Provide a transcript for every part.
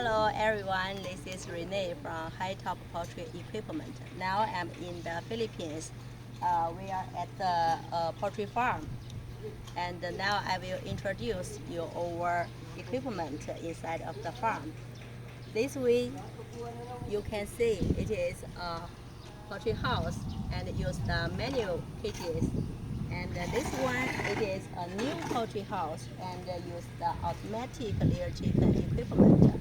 Hello everyone, this is Renee from High Top Poultry Equipment. Now I'm in the Philippines. We are at the poultry farm, and now I will introduce you our equipment inside of the farm. This way you can see it is a poultry house and use the manual cages. And this one, it is a new poultry house and use the automatic layer chicken equipment.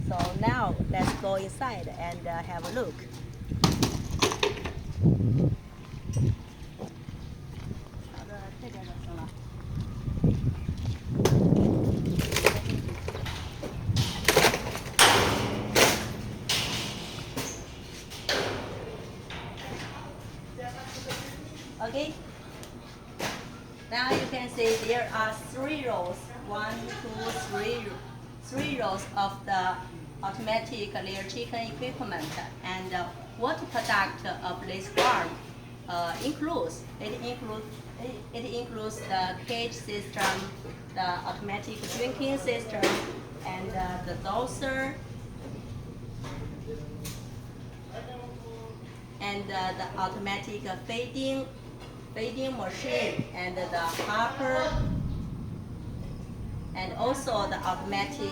So now let's go inside and have a look. Okay. Now you can see there are 3 rows. 1, 2, 3. 3 rows of the automatic layer chicken equipment. And what product of this farm includes? It includes the cage system, the automatic drinking system, and the doser, and the automatic feeding machine, and the hopper, and also the automatic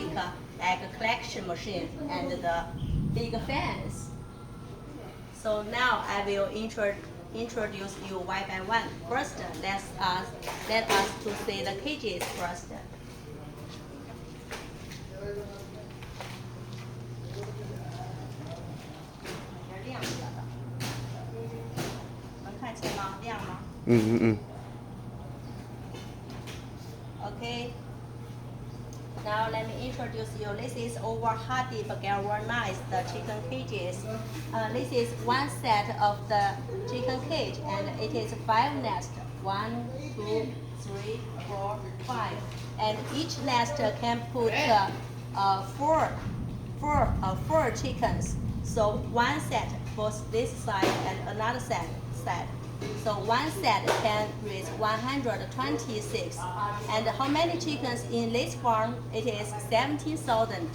egg collection machine, and the big fans. So now I will introduce you one by one. First, let us to see the cages first. Okay. Now let me introduce you. This is our hard dip galvanized chicken cages. This is one set of the chicken cage, and it is 5 nests. 1, 2, 3, 4, 5. And each nest can put four chickens. So one set for this side and another set. So one set can raise 126. And how many chickens in this farm? It is 17,000.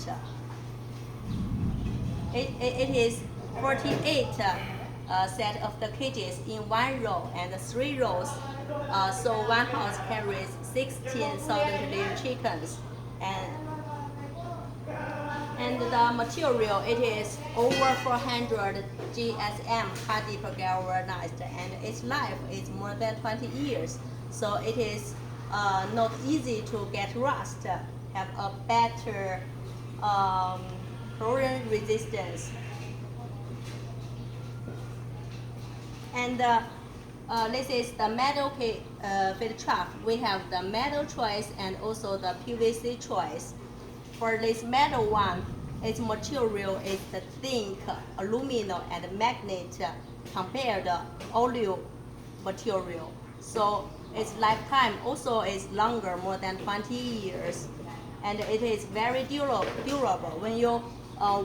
It is 48 set of the cages in 1 row and 3 rows. So one house can raise 16,000 little chickens. And the material, it is over 400 GSM hard dip galvanized, and its life is more than 20 years. So it is not easy to get rust, have a better corrosion resistance. And this is the metal feed truck. We have the metal choice and also the PVC choice. For this metal one, its material is the zinc, aluminum, and magnet compared to oil material. So its lifetime also is longer, more than 20 years. And it is very durable. When your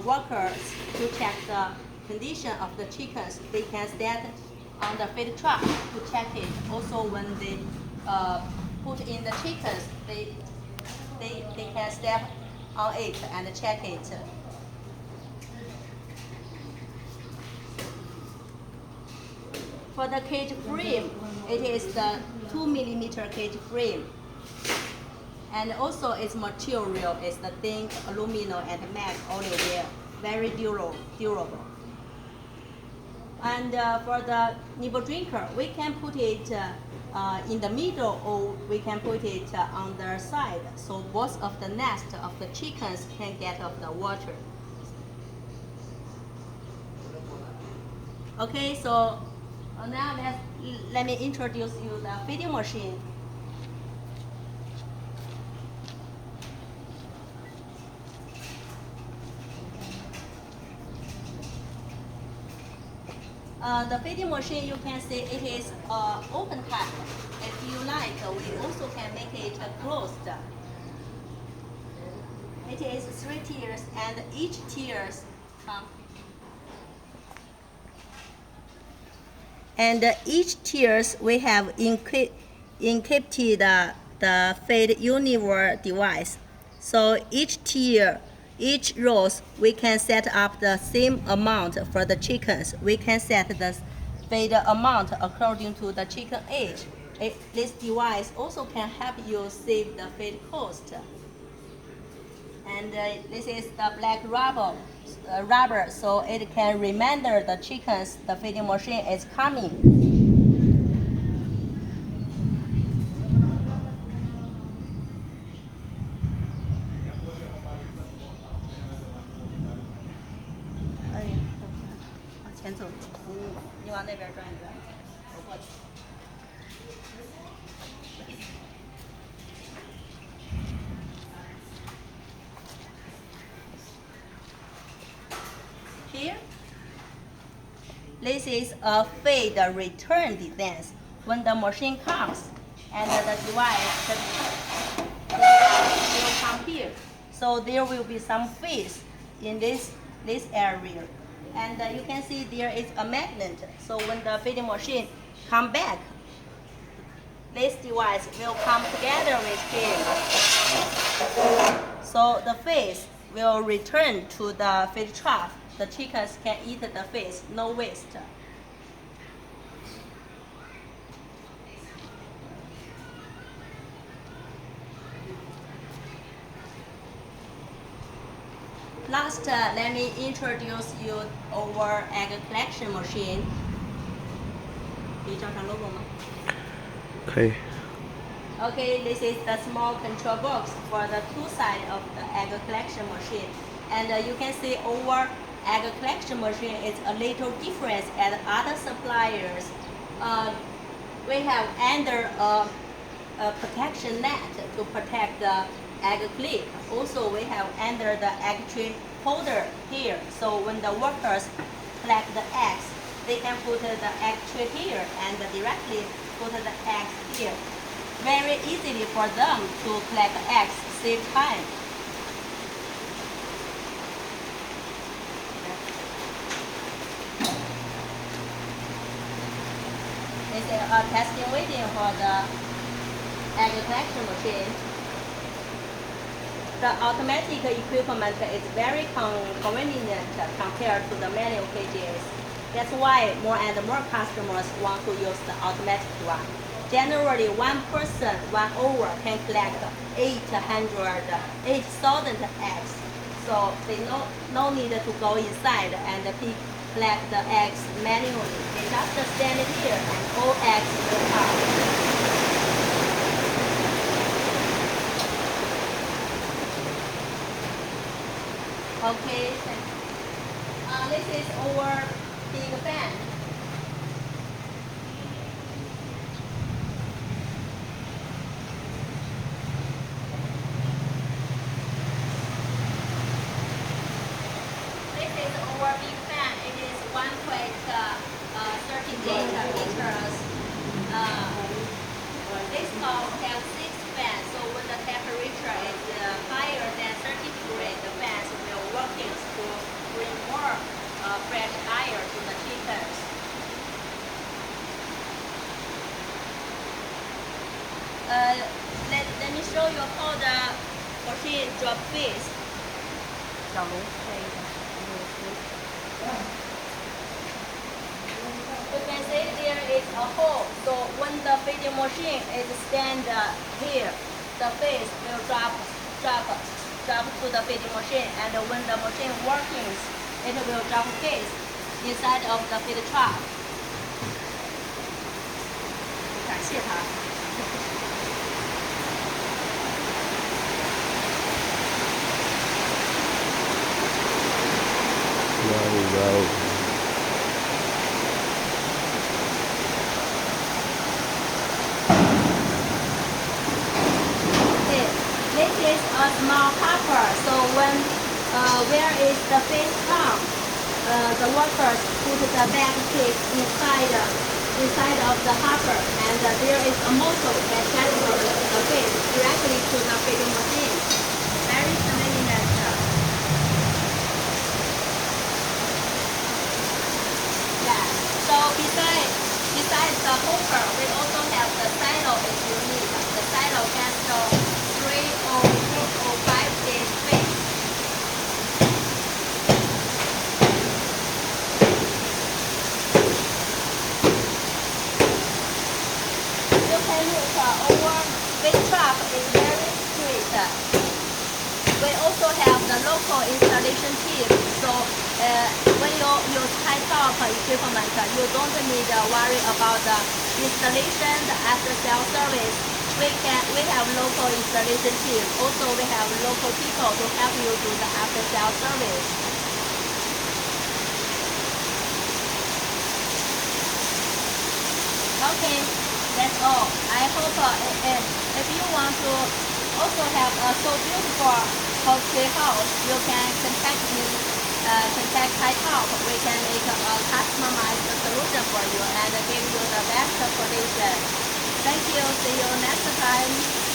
workers to check the condition of the chickens, they can stand on the feed truck to check it. Also when they put in the chickens, they can step on it and check it. For the cage frame, it is the 2mm cage frame. And also its material is the zinc, aluminum, and mag oil, very durable. And for the nibble drinker, we can put it in the middle, or we can put it on the side, so both of the nest of the chickens can get of the water. Okay, so now let me introduce you the feeding machine. The feeding machine, you can see it is open type. If you like, we also can make it closed. It is 3 tiers, and each tiers come. And each tiers we have encrypted the feed universal device. So each tier each rows we can set up the same amount for the chickens. We can set the feed amount according to the chicken age. This device also can help you save the feed cost. And this is the black rubber, so it can reminder the chickens the feeding machine is coming. Here, this is a feed return distance. When the machine comes and the device will come here. So there will be some feeds in this area. And you can see there is a magnet. So when the feeding machine come back, this device will come together with him. So the feeds will return to the feed trough. The chickens can eat the feeds, no waste. Last, let me introduce you our egg collection machine. 可以照上 logo 吗？可以。 Okay, this is the small control box for the two sides of the egg collection machine. And you can see our egg collection machine is a little different at other suppliers. We have under a protection net to protect the egg clip. Also, we have under the egg tray holder here. So when the workers collect the eggs, they can put the egg tray here and directly put the eggs here. Very easily for them to collect eggs, save time. This is a testing waiting for the egg collection machine. The automatic equipment is very convenient compared to the manual cages. That's why more and more customers want to use the automatic one. Generally, one person, 1 hour, can collect 8,000 eggs. So they no need to go inside and collect the eggs manually. They just stand here and all eggs will come. Okay, this is our big fan. This is our big fan. It is 1.38 meters. This stove has 6 fans, so when the temperature is higher than 30 degrees, the fans will working to bring more fresh air to the chickens. Let me show you how the machine drop feeds. You can see there is a hole, so when the feeding machine is stand here, the feeds will drop to the feeding machine, and when the machine working, it will drop feeds inside of the feed trough. 感谢他。Wow. This is a small hopper, so when where is the fish come, the workers put the bag cake inside of the hopper, and there is a motor that transfers the fish directly to the feeding machine. Very convenient. Yeah. So besides the hopper, we also have the silo if you need. The silo can store 3 or 5 days fish. also have the local installation team. So when you use high top equipment, you don't need to worry about the installation, the after sale service. We have local installation team. Also, we have local people to help you do the after sale service. Okay, that's all. I hope if you want to also have a so beautiful house, you can contact me, contact High Top. We can make a customized solution for you and give you the best solution. Thank you. See you next time.